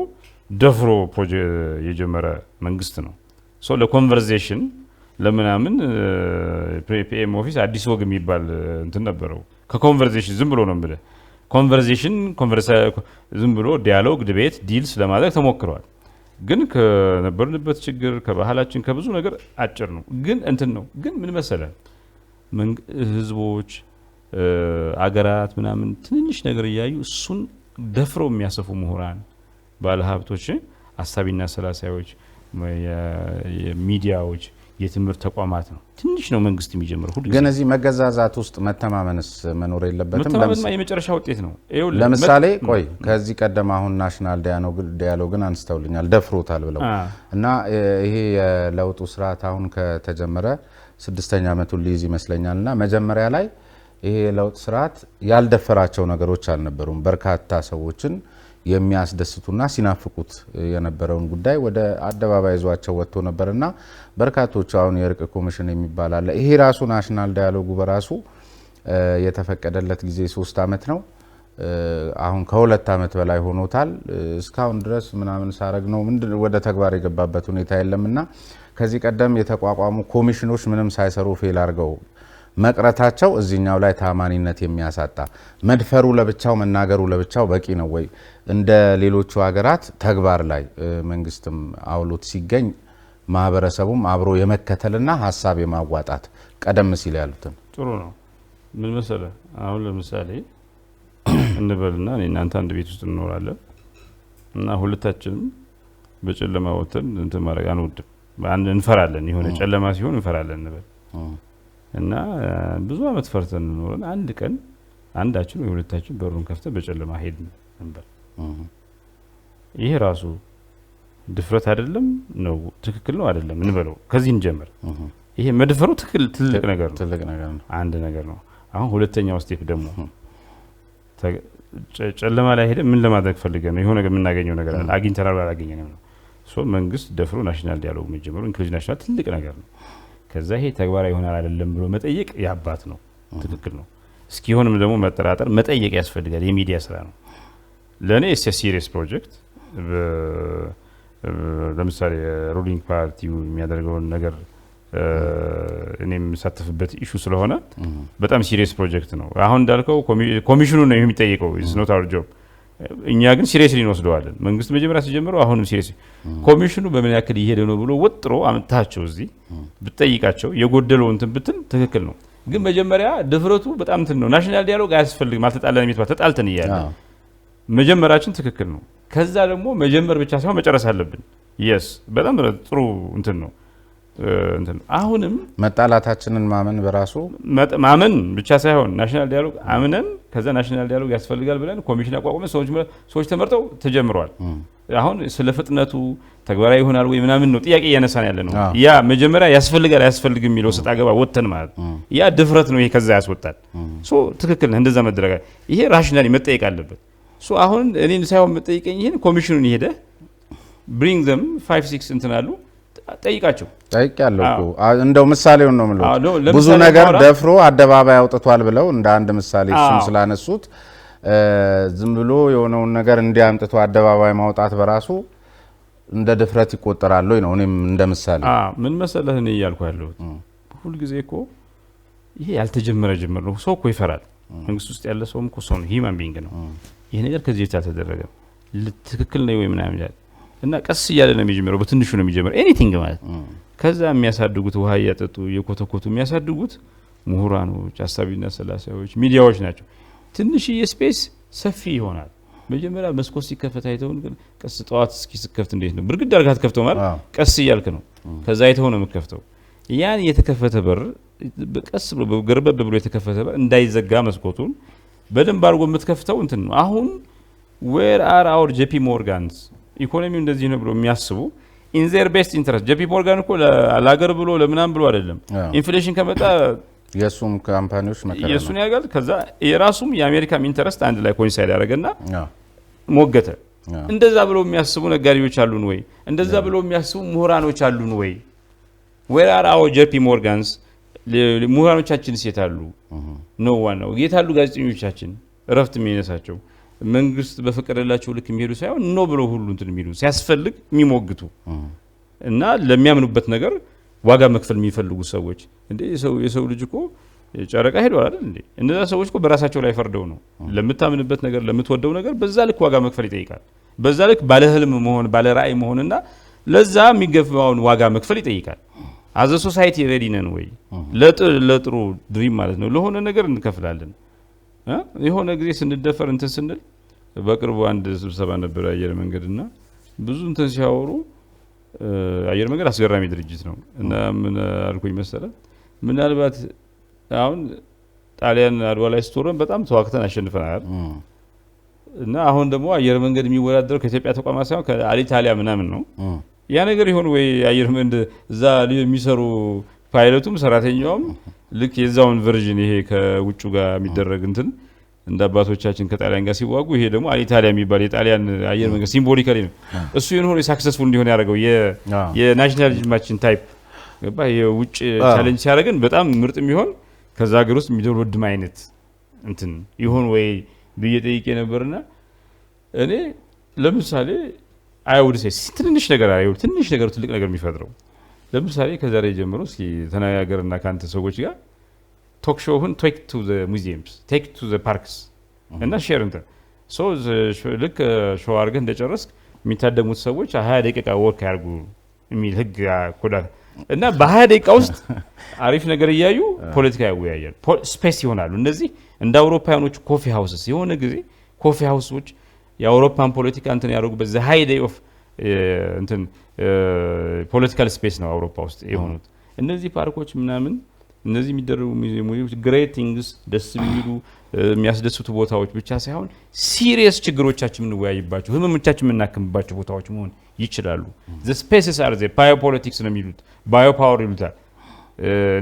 Speaker 2: ደፍሮ ፕሮጀክት የጀመረ መንግስት ነው። ሶ ለኮንቨርሴሽን ለምናምን ፒኤም ኦፊስ አዲስ ወግ የሚባል እንትን ነበረው። ከኮንቨርሴሽን ዝም ብሎ ነው ብለ ኮንቨርሴሽን ዝም ብሎ ዲያሎግ ዲቤት ዲልስ ለማድረግ ተሞክሯል። ግን ከነበርንበት ችግር ከባህላችን ከብዙ ነገር አጭር ነው። ግን እንትን ነው ግን ምን መሰለ ህዝቦች አገራት ምናምን ትንንሽ ነገር እያዩ እሱን ደፍረው የሚያሰፉ ምሁራን ባለሀብቶች አሳቢና ሰላሳዮች የሚዲያዎች የትምህርት ተቋማት ነው ትንሽ ነው መንግስት የሚጀምረው ሁሉ
Speaker 1: ግን እዚህ መገዛዛት ውስጥ መተማመንስ መኖር የለበትም
Speaker 2: ለምሳሌ የመጨረሻ ውጤት ነው
Speaker 1: ለምሳሌ ቆይ ከዚህ ቀደም አሁን ናሽናል ዳያሎግን አንስተውልኛል ደፍሮታል ብለው እና ይሄ የለውጡ ስርዓት አሁን ከተጀመረ 6ኛ ዓመቱን ሊይዝ ይመስለኛልና መጀመሪያ ላይ ይሄ የለውጥ ስርዓት ያልደፈራቸው ነገሮች አልነበሩም በርካታ ሰዎችን የሚያስደስቱና ሲናፍቁት የነበረውን ጉዳይ ወደ አደባባይ ይዟቸው ወጥቶ ነበርና በርካቶቹ አሁን የእርቅ ኮሚሽን የሚባል አለ ይሄ ራሱ ናሽናል ዳያሎጉ በራሱ የተፈቀደለት ጊዜ 3 ዓመት ነው አሁን ከ2 ዓመት በላይ ሆኖታል እስካሁን ድረስ ምናምን ሳረግ ነው ወደ ተግባር የገባበት ሁኔታ የለምና ከዚህ ቀደም የተቋቋሙ ኮሚሽኖች ምንም ሳይሰሩ ፌል አድርገው መቅረታቸው እዚህኛው ላይ ታማኒነት የሚያሳጣ መድፈሩ ለብቻው መናገሩ ለብቻው በቂ ነው ወይ እንደ ሌሎቹ ሀገራት ተግባር ላይ መንግስትም አውሎት ሲገኝ ማህበረሰቡም አብሮ የመከተልና ሐሳብ የማዋጣት ቀደም ሲል ያሉትን
Speaker 2: ጥሩ ነው ምን መሰለ አሁን ለምሳሌ እንበልና እናንተ አንድ ቤት ውስጥ እንኖራለን እና ሁለታችንም በጨለማ ወተን እንትን ማድረግ አንወድም እንፈራለን የሆነ ጨለማ ሲሆን እንፈራለን እንበል እና ብዙ አመት ፈርተን እንኖረን አንድ ቀን አንዳችን ወይ ሁለታችን በሩን ከፍተን በጨለማ ሄድን እንበል ይሄ ራሱ ድፍረት አይደለም ነው ትክክል ነው አይደለም እንበለው ከዚህ እንጀምር ይሄ መድፈሩ ትልቅ ነገር ነው አንድ ነገር ነው አሁን ሁለተኛው ስቴፕ ደግሞ ጨለማ ላይ ሄደ ምን ለማድረግ ፈልገን ነው የሆነ ነገር የምናገኘው ነገር አለ አግኝተናል አላገኘንም ነው ሶ መንግስት ደፍሮ ናሽናል ዲያሎግ መጀመሩ ኢንክሉዥን ናሽናል ትልቅ ነገር ነው ከዛ ይሄ ተግባራዊ ይሆናል አይደለም ብሎ መጠየቅ ያባት ነው ትክክል ነው እስኪሆንም ደግሞ መጠራጠር መጠየቅ ያስፈልጋል የሚዲያ ስራ ነው ለኔ እስ ሲሪየስ ፕሮጀክት ለምሳሌ ሩሊንግ ፓርቲው የሚያደርገውን ነገር እኔም ሳተፍበት ኢሹ ስለሆነ በጣም ሲሪየስ ፕሮጀክት ነው አሁን እንዳልከው ኮሚሽኑ ነው የሚጠይቀው ኢትስ ኖት አወር ጆብ እኛ ግን ሲሪየስሊ እንወስደዋለን መንግስት መጀመሪያ ሲጀምረው አሁንም ሲሪየስ ኮሚሽኑ በምን ያክል ይሄደ ነው ብሎ ወጥሮ አመጣቸው እዚህ ብትጠይቃቸው የጎደለው እንትን ብትል ትክክል ነው ግን መጀመሪያ ድፍረቱ በጣም እንትን ነው ናሽናል ዲያሎግ አያስፈልግም አልተጣላንም የሚባል ተጣልተን ይያለ መጀመራችን ትክክል ነው ከዛ ደግሞ መጀመር ብቻ ሳይሆን መጨረስ አለብን yes በጣም ጥሩ እንትን ነው አሁንም
Speaker 1: መጣላታችንን ማመን በራሱ
Speaker 2: ማመን ብቻ ሳይሆን ናሽናል ዲያሎግ አምነን ከዛ ናሽናል ዲያሎግ ያስፈልጋል ብለን ኮሚሽን አቋቁመን ሰዎች ተመርጠው ተጀምሯል አሁን ስለ ፍጥነቱ ተግባራዊ ይሆናል ወይ ምናምን ነው ጥያቄ እያነሳን ያለ ነው ያ መጀመሪያ ያስፈልጋል አያስፈልግም የሚለው ሰጣ ገባ ወጥተን ማለት ያ ድፍረት ነው ይሄ ከዛ ያስወጣል ሶ ትክክል ነው እንደዛ መደረጋ ይሄ ራሽናሊ መጠየቅ አለበት ሶ አሁን እኔን ሳይሆን መጠየቀኝ ይሄን ኮሚሽኑን ይሄደ bring them 5-6 እንትናሉ ጠይቃቸው
Speaker 1: ጠይቃለሁ እኮ እንደው ምሳሌውን ነው ማለት ብዙ ነገር ደፍሮ አደባባይ አውጥቷል ብለው እንደ አንድ ምሳሌ እሱም ስላነሱት ዝም ብሎ የሆነውን ነገር እንዲያምጥቶ አደባባይ ማውጣት በራሱ እንደ ድፍረት ይቆጠራል ወይ ነው እኔም እንደ ምሳሌ
Speaker 2: ምን መሰለህ እኔ እያልኩ ያለው ሁሉ ጊዜ እኮ ይሄ ያልተጀመረ ጀምር ነው ሰው እኮ ይፈራል መንግስት ውስጥ ያለ ሰውም እኮ ሰው ነው ሂማን ቢንግ ነው ይሄ ነገር ከዚህ ተደረገ ትክክል ነው ወይ ምናምን ይላል እና ቀስ እያለ ነው የሚጀምረው በትንሹ ነው የሚጀምረው ኤኒቲንግ ማለት ከዛ የሚያሳድጉት ውሃ ያጠጡ የኮተኮቱ የሚያሳድጉት ምሁራኖች አሳቢና ሰላሳዮች ሚዲያዎች ናቸው ትንሽ የስፔስ ሰፊ ይሆናል መጀመሪያ መስኮት ሲከፈት አይተውን ግን ቀስ ጠዋት እስኪ ሲከፈት እንዴት ነው ብርግድ አርጋት ከፍተው ማለት ቀስ እያልክ ነው ከዛ አይተው ነው የምትከፍተው ያን የተከፈተ በር ቀስ ብሎ ገርበብ ብሎ የተከፈተ በር እንዳይዘጋ መስኮቱን በደንብ አርጎ የምትከፍተው እንትን ነው አሁን where are our JP Morgans ኢኮኖሚው እንደዚህ ነው ብሎ የሚያስቡ in their best interest JP Morgan እኮ ለሀገር ብሎ ለምናም ብሎ አይደለም ኢንፍሌሽን ከመጣ
Speaker 1: የሱም ካምፓኒዎች መከራ
Speaker 2: የሱን ያጋል ከዛ የራሱም የአሜሪካም ኢንተረስት አንድ ላይ ኮንሳይድ ያደረገና ሞገተ እንደዛ ብሎ የሚያስቡ ነጋዴዎች አሉን ወይ እንደዛ ብሎ የሚያስቡ ምሁራኖች አሉን ወይ where are our JP Morgans ምሁራኖቻችን ሲታሉ ነው ዋናው የታሉ ጋዜጠኞቻችን እረፍት የሚነሳቸው መንግስት በፈቀደላቸው ልክ የሚሄዱ ሳይሆን ነው ብሎ ሁሉ እንትን የሚሉ ሲያስፈልግ የሚሞግቱ እና ለሚያምኑበት ነገር ዋጋ መክፈል የሚፈልጉ ሰዎች እንዴ የሰው ልጅ እኮ ጨረቃ ሄዷል አይደል እንዴ እነዛ ሰዎች እኮ በራሳቸው ላይ ፈርደው ነው ለምታምንበት ነገር ለምትወደው ነገር በዛ ልክ ዋጋ መክፈል ይጠይቃል በዛ ልክ ባለ ህልም መሆን ባለ ራዕይ መሆንና ለዛ የሚገፋውን ዋጋ መክፈል ይጠይቃል አዘ ሶሳይቲ ሬዲ ነን ወይ ለጥሩ ድሪም ማለት ነው ለሆነ ነገር እንከፍላለን የሆነ ጊዜ ስንደፈር እንትን ስንል በቅርቡ አንድ ስብሰባ ነበር አየር መንገድና ብዙ እንትን ሲያወሩ አየር መንገድ አስገራሚ ድርጅት ነው እና ምን አልኩኝ መሰለ ምናልባት አሁን ጣሊያን አድዋ ላይ ስትወረን በጣም ተዋክተን አሸንፈናል እና አሁን ደግሞ አየር መንገድ የሚወዳደረው ከኢትዮጵያ ተቋማት ሳይሆን ከአሊታሊያ ምናምን ነው ያ ነገር ይሆን ወይ አየር መንገድ እዛ የሚሰሩ ፓይለቱም ሰራተኛውም ልክ የዛውን ቨርዥን ይሄ ከውጭ ጋር የሚደረግ እንትን እንደ አባቶቻችን ከጣሊያን ጋር ሲዋጉ ይሄ ደግሞ አሊታሊያ የሚባል የጣሊያን አየር መንገድ ሲምቦሊካሊ ነው እሱ የሆነ ሳክሰስፉል እንዲሆን ያደረገው የናሽናሊዝማችን ታይፕ ገባ የውጭ ቻሌንጅ ሲያደርገን በጣም ምርጥ የሚሆን ከዛ ሀገር ውስጥ የሚደወድም አይነት እንትን ይሆን ወይ በየጠይቄ ነበርና እኔ ለምሳሌ አይውድ ሴ ትንሽ ነገር አይውድ ትንሽ ነገር ትልቅ ነገር የሚፈጥረው ለምሳሌ ከዛሬ ጀምሮ እስኪ ተናገርና ካንተ ሰዎች ጋር ቶክ ሾውን ቴክ ቱ ዘ ሙዚየምስ ቴክ ቱ ዘ ፓርክስ እና ሼር እንትን ሶ ልክ ሾው አድርገህ እንደጨረስክ የሚታደሙት ሰዎች 20 ደቂቃ ወክ ያርጉ የሚል ህግ ኮዳ እና በ20 ደቂቃ ውስጥ አሪፍ ነገር እያዩ ፖለቲካ ያወያያሉ ስፔስ ይሆናሉ እነዚህ እንደ አውሮፓውያኖቹ ኮፊ ሃውስስ የሆነ ጊዜ ኮፊ ሃውሶች የአውሮፓን ፖለቲካ እንትን ያደርጉበት ዘ ሃይ ዴይ ኦፍ እንትን ፖለቲካል ስፔስ ነው አውሮፓ ውስጥ የሆኑት እነዚህ ፓርኮች ምናምን እነዚህ የሚደረጉ ሙዚየሞች ግሬት ቲንግስ ደስ የሚሉ የሚያስደስቱ ቦታዎች ብቻ ሳይሆን ሲሪየስ ችግሮቻችን የምንወያይባቸው ህመሞቻችን የምናክምባቸው ቦታዎች መሆን ይችላሉ the spaces are the biopolitics ነው የሚሉት biopower ይሉታል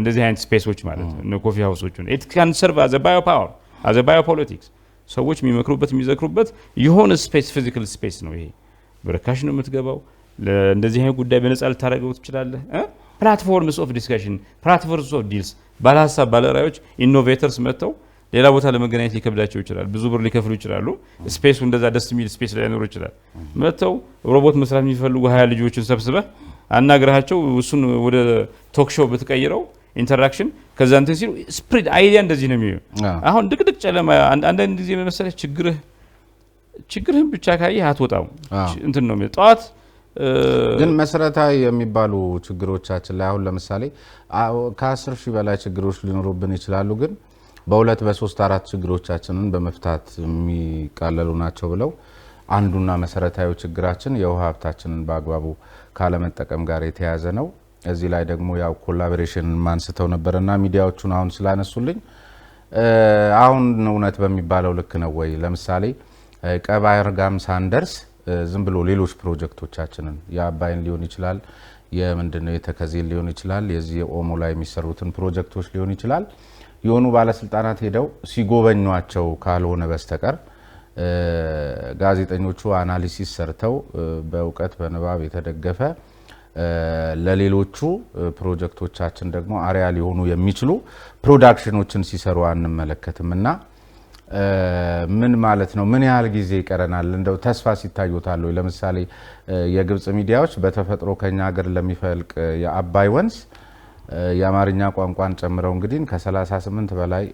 Speaker 2: እንደዚህ አይነት ስፔሶች ማለት ነው ኮፊ ሃውሶች it can serve as a biopower as a biopolitics ሰዎች የሚመክሩበት የሚዘክሩበት የሆነ ስፔስ ፊዚካል ስፔስ ነው ይሄ በረካሽ ነው የምትገባው ለእንደዚህ አይነት ጉዳይ በነፃ ልታረጋው ትችላለህ ፕላትፎርምስ ኦፍ ዲስከሽን ፕላትፎርምስ ኦፍ ዲልስ ባለሀሳብ ባለራዮች ኢኖቬተርስ መጥተው ሌላ ቦታ ለመገናኘት ሊከብዳቸው ይችላል ብዙ ብር ሊከፍሉ ይችላሉ ስፔሱ እንደዛ ደስ የሚል ስፔስ ላይ ያኖር ይችላል መጥተው ሮቦት መስራት የሚፈልጉ 20 ልጆችን ሰብስበህ አናግራቸው እሱን ወደ ቶክ ሾው ብትቀይረው ኢንተራክሽን ከዛ እንትን ሲሉ ስፕሪድ አይዲያ እንደዚህ ነው የሚሆነው አሁን ድቅድቅ ጨለማ አንዳንድ ጊዜ መሰለህ ችግርህን ብቻ ካየህ አትወጣው እንትን ነው ጠዋት
Speaker 1: ግን መሰረታዊ የሚባሉ ችግሮቻችን ላይ አሁን ለምሳሌ ከ10 ሺህ በላይ ችግሮች ሊኖሩብን ይችላሉ ግን በሁለት በሶስት አራት ችግሮቻችንን በመፍታት የሚቃለሉ ናቸው ብለው አንዱና መሰረታዊ ችግራችን የውሃ ሀብታችንን በአግባቡ ካለመጠቀም ጋር የተያያዘ ነው እዚህ ላይ ደግሞ ያው ኮላቦሬሽን ማንስተው ነበርና ሚዲያዎቹን አሁን ስላነሱልኝ አሁን እውነት በሚባለው ልክ ነው ወይ ለምሳሌ ቀባይር ጋም ሳንደርስ ዝም ብሎ ሌሎች ፕሮጀክቶቻችንን የአባይን ሊሆን ይችላል የምንድነው የተከዜል ሊሆን ይችላል የዚህ ኦሞ ላይ የሚሰሩትን ፕሮጀክቶች ሊሆን ይችላል የሆኑ ባለስልጣናት ሄደው ሲጎበኟቸው ካልሆነ በስተቀር ጋዜጠኞቹ አናሊሲስ ሰርተው በእውቀት በንባብ የተደገፈ ለሌሎቹ ፕሮጀክቶቻችን ደግሞ አሪያ ሊሆኑ የሚችሉ ፕሮዳክሽኖችን ሲሰሩ አንመለከትምና ምን ማለት ነው ምን ያህል ጊዜ ይቀረናል እንደው ተስፋ ሲታዩታል ወይ ለምሳሌ የግብጽ ሚዲያዎች በተፈጥሮ ከኛ ሀገር ለሚፈልቅ የአባይ ወንዝ የአማርኛ ቋንቋን ጨምረው እንግዲህ ከ38 በላይ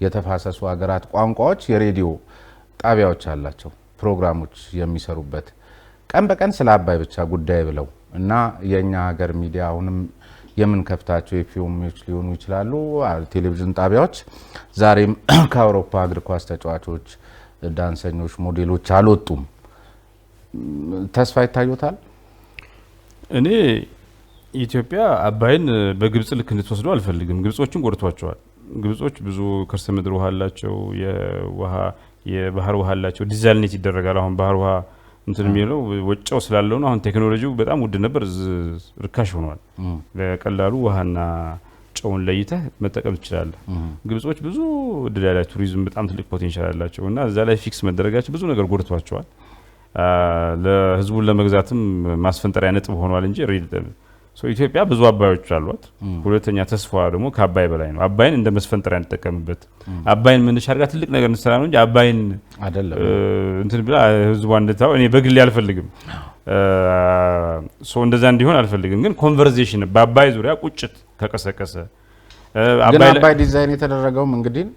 Speaker 1: የተፋሰሱ ሀገራት ቋንቋዎች የሬዲዮ ጣቢያዎች አላቸው ፕሮግራሞች የሚሰሩበት ቀን በቀን ስለ አባይ ብቻ ጉዳይ ብለው እና የኛ ሀገር ሚዲያ አሁንም የምን ከፍታቸው የፊልሞች ሊሆኑ ይችላሉ ቴሌቪዥን ጣቢያዎች ዛሬም ከአውሮፓ እግር ኳስ ተጫዋቾች ዳንሰኞች ሞዴሎች አልወጡም ተስፋ ይታዩታል እኔ
Speaker 2: ኢትዮጵያ አባይን በግብጽ ልክ እንድትወስደው አልፈልግም ግብጾችን ጎርቷቸዋል ግብጾች ብዙ ከርሰ ምድር ውሃ አላቸው የባህር ውሃ አላቸው ዲዛልኔት ይደረጋል አሁን ባህር ውሃ እንትን የሚለው ወጫው ስላለው ነው አሁን ቴክኖሎጂው በጣም ውድ ነበር ርካሽ ሆኗል ለቀላሉ ውሃና ጨውን ለይተህ መጠቀም ትችላለህ ግብጾች ብዙ እድል ያላቸው ቱሪዝም በጣም ትልቅ ፖቴንሻል አላቸው እና እዛ ላይ ፊክስ መደረጋቸው ብዙ ነገር ጎርቷቸዋል ለህዝቡን ለመግዛትም ማስፈንጠሪያ ነጥብ ሆኗል እንጂ ኢትዮጵያ ብዙ አባዮች አሏት ሁለተኛ ተስፋዋ ደግሞ ከአባይ በላይ ነው አባይን እንደ መስፈንጠሪያ እንጠቀምበት አባይን መነሻ አድርጋ ትልቅ ነገር እንሰራ ነው እንጂ አባይን
Speaker 1: አይደለም
Speaker 2: እንትን ብላ ህዝቧን እንደታው እኔ በግል አልፈልግም እንደዛ እንዲሆን አልፈልግም ግን ኮንቨርሴሽን በአባይ ዙሪያ ቁጭት ከቀሰቀሰ
Speaker 1: አባይ ዲዛይን የተደረገውም እንግዲህ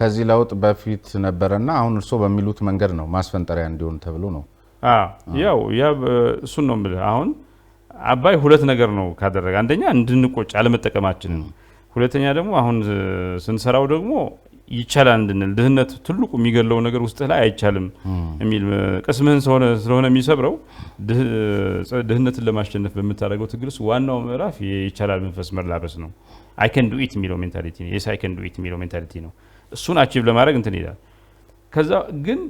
Speaker 1: ከዚህ ለውጥ በፊት ነበርና አሁን እርሶ በሚሉት መንገድ ነው ማስፈንጠሪያ እንዲሆን ተብሎ ነው
Speaker 2: ያው እሱን ነው ማለት አሁን አባይ ሁለት ነገር ነው ካደረገ አንደኛ እንድንቆጭ አለመጠቀማችንን ሁለተኛ ደግሞ አሁን ስንሰራው ደግሞ ይቻላል እንድንል ድህነት ትልቁ የሚገለው ነገር ውስጥ ላይ አይቻልም የሚል ቅስምህን ስለሆነ የሚሰብረው ድህነትን ለማሸነፍ በመታረገው ትግልስ ዋናው ምዕራፍ ይቻላል መንፈስ መላበስ ነው I can do it የሚለው ሜንታሊቲ ነው yes I can do it የሚለው ሜንታሊቲ ነው እሱን አቺቭ ለማድረግ እንትን ይላል ከዛ ግን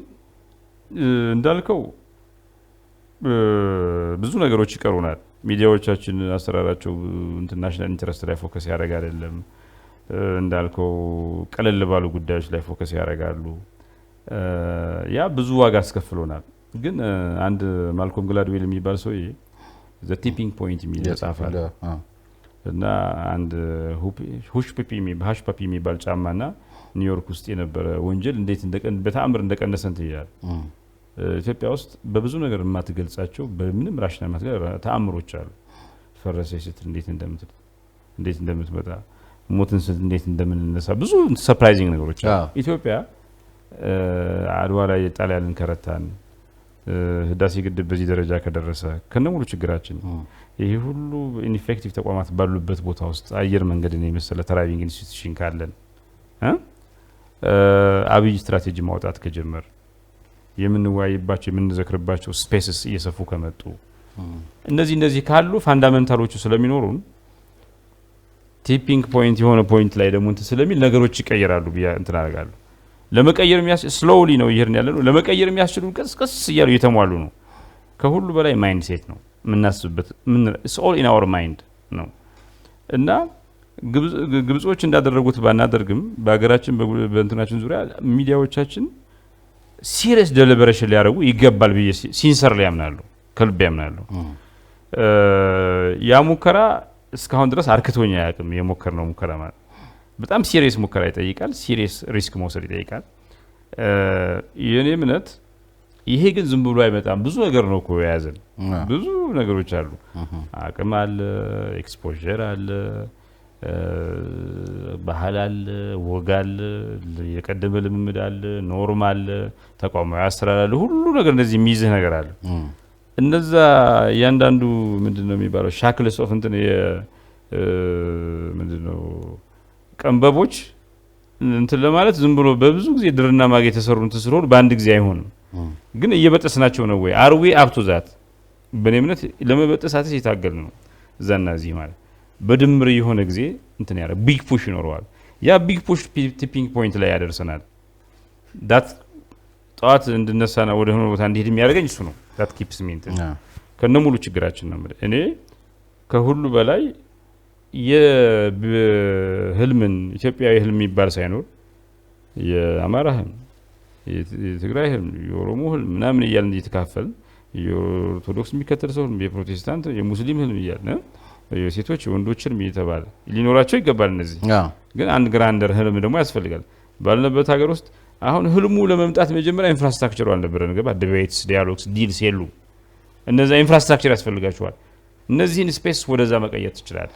Speaker 2: እንዳልከው ብዙ ነገሮች ይቀሩናል ሚዲያዎቻችን አሰራራቸው ኢንተርናሽናል ኢንተረስት ላይ ፎከስ ያደርጋል አይደለም እንዳልከው ቀለል ባሉ ጉዳዮች ላይ ፎከስ ያደርጋሉ ያ ብዙ ዋጋ አስከፍሎናል ግን አንድ ማልኮም ግላድዌል የሚባል ሰው the tipping point የሚል ጻፋል እና አንድ ሃሽ ፓፒ የሚባል ጫማና ኒውዮርክ ውስጥ የነበረ ወንጀል እንዴት በተአምር እንደቀነሰ እንት ይላል ኢትዮጵያ ውስጥ በብዙ ነገር የማትገልጻቸው በምንም ራሽናል ማትገር ተአምሮች አሉ ፈረሰች ስትል እንዴት እንደምትመጣ ሞትን ስትል እንዴት እንደምንነሳ ብዙ ሰርፕራይዚንግ ነገሮች አሉ ኢትዮጵያ አድዋ ላይ ጣሊያንን ከረታን ህዳሴ ግድብ በዚህ ደረጃ ከደረሰ ከነሙሉ ችግራችን ይሄ ሁሉ ኢንፌክቲቭ ተቋማት ባሉበት ቦታ ውስጥ አየር መንገድን የመሰለ ትራቪንግ ኢንስቲትዩሽን ካለን አብይ ስትራቴጂ ማውጣት ከጀመር የምንወያይባቸው የምንዘክርባቸው ስፔስስ እየሰፉ ከመጡ እነዚህ ካሉ ፋንዳሜንታሎቹ ስለሚኖሩን ቲፒንግ ፖይንት የሆነ ፖይንት ላይ ደግሞ እንት ስለሚል ነገሮች ይቀየራሉ ቢያ እንት አደርጋለሁ ለመቀየር የሚያስችል ስሎሊ ነው ይሄርን ያለነው ለመቀየር የሚያስችሉ ቀስ እያሉ እየተሟሉ ነው ከሁሉ በላይ ማይንድ ሴት ነው ምናስብበት it's all in our mind ነው እና ግብጾች እንዳደረጉት ባናደርግም በአገራችን በእንትናችን ዙሪያ ሚዲያዎቻችን ሲሪየስ ዴሊበሬሽን ሊያደርጉ ይገባል ብዬ ሲንሰርሊ ያምናሉ ከልብ ያምናሉ ያ ሙከራ እስካሁን ድረስ አርክቶኛ ያቅም የሞከርነው ሙከራ ማለት በጣም ሲሪየስ ሙከራ ይጠይቃል ሲሪየስ ሪስክ መውሰድ ይጠይቃል የኔ እምነት ይሄ ግን ዝም ብሎ አይመጣም ብዙ ነገር ነው እኮ ያያዘን ብዙ ነገሮች አሉ አቅም አለ ኤክስፖዠር አለ ባህል አለ ወግ አለ የቀደመ ልምምድ አለ ኖርም አለ ተቋማዊ አሰራር አለ ሁሉ ነገር እንደዚህ የሚይዝህ ነገር አለ እነዛ ያንዳንዱ ምንድነው የሚባለው ሻክልስ ኦፍ እንትን ምንድነው ቀንበቦች እንትን ለማለት ዝም ብሎ በብዙ ጊዜ ድርና ማግ የተሰሩ እንትን ስለሆነ በአንድ ጊዜ አይሆንም ግን እየበጠስናቸው ነው ወይ አር ዊ አፕ ቱ ዛት በኔ እምነት ለመበጠሳት የታገል ነው ዛና እዚህ ማለት በድምር የሆነ ጊዜ እንትን ያረ ቢግ ፑሽ ይኖረዋል ያ ቢግ ፑሽ ቲፒንግ ፖይንት ላይ ያደርሰናል ዳት ጧት እንድነሳና ወደ ሆነ ቦታ እንዲሄድ የሚያደርገኝ እሱ ነው ዳት ኪፕስ ሚ እንትን ከነሙሉ ችግራችን ነው እኔ ከሁሉ በላይ የህልምን ኢትዮጵያዊ ህልም ይባል ሳይኖር የአማራ ህልም የትግራይ ህልም የኦሮሞ ህልም ምናምን እያልን እየተካፈል የኦርቶዶክስ የሚከተል ሰው የፕሮቴስታንት የሙስሊም ህልም እያልን የሴቶች ወንዶች ህልም እየተባለ ሊኖራቸው ይገባል እነዚህ ግን አንድ ግራንደር ህልም ደግሞ ያስፈልጋል ባልነበት ሀገር ውስጥ አሁን ህልሙ ለመምጣት መጀመሪያ ኢንፍራስትራክቸሩ አልነበረን ገባ ዲቤትስ ዲያሎግስ ዲልስ የሉ እነዛ ኢንፍራስትራክቸር ያስፈልጋቸዋል እነዚህን ስፔስ ወደዛ መቀየር ትችላል